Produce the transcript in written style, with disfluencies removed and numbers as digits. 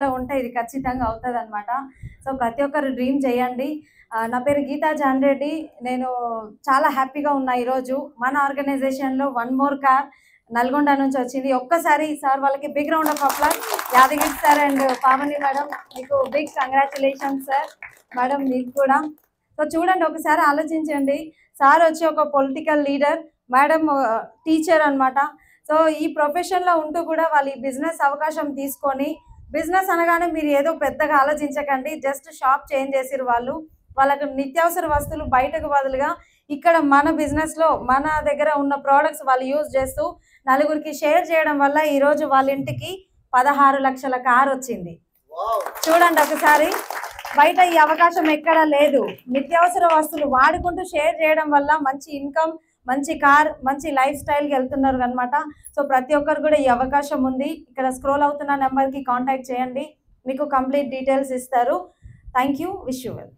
ఉంటే ఇది ఖచ్చితంగా అవుతదనమాట. సో, ప్రతి ఒక్కరు డ్రీమ్ చేయండి. నా పేరు గీతా జాన్రెడ్డి. నేను చాలా హ్యాపీగా ఉన్నా ఈరోజు. మన ఆర్గనైజేషన్‌లో వన్ మోర్ కార్ నల్గొండ నుంచి వచ్చింది. ఒక్కసారి సార్ వాళ్ళకి big round of applause. Yadagiri sir and Pavani madam మీకు బిగ్ కంగ్రాచ్యులేషన్స్ సార్. మేడం మీకు కూడా. సో, చూడండి ఒకసారి ఆలోచించండి. సార్ వచ్చి ఒక పొలిటికల్ లీడర్, మేడం టీచర్ అనమాట. సో, ఈ ప్రొఫెషన్‌లో ఉంటూ కూడా వాళ్ళు ఈ బిజినెస్ అవకాశం తీసుకొని బిజినెస్ అనగానే మీరు ఏదో పెద్దగా ఆలోచించకండి. జస్ట్ షాప్ చేంజ్ చేసిర్రు వాళ్ళు. వాళ్ళకి నిత్యావసర వస్తువులు బయటకు బదులుగా ఇక్కడ మన బిజినెస్‌లో మన దగ్గర ఉన్న ప్రొడక్ట్స్ వాళ్ళు యూజ్ చేస్తూ నలుగురికి షేర్ చేయడం వల్ల ఈరోజు వాళ్ళ ఇంటికి 16 లక్షల కార్ వచ్చింది. చూడండి ఒకసారి. బయట ఈ అవకాశం ఎక్కడా లేదు. నిత్యావసర వస్తువులు వాడుకుంటూ షేర్ చేయడం వల్ల మంచి ఇన్కమ్, మంచి కార్, మంచి లైఫ్ స్టైల్‌కి వెళ్తున్నారు అనమాట. సో, ప్రతి ఒక్కరు కూడా ఈ అవకాశం ఉంది. ఇక్కడ స్క్రోల్ అవుతున్న నెంబర్‌కి కాంటాక్ట్ చేయండి. మీకు కంప్లీట్ డీటెయిల్స్ ఇస్తారు. Thank you. Wish you well.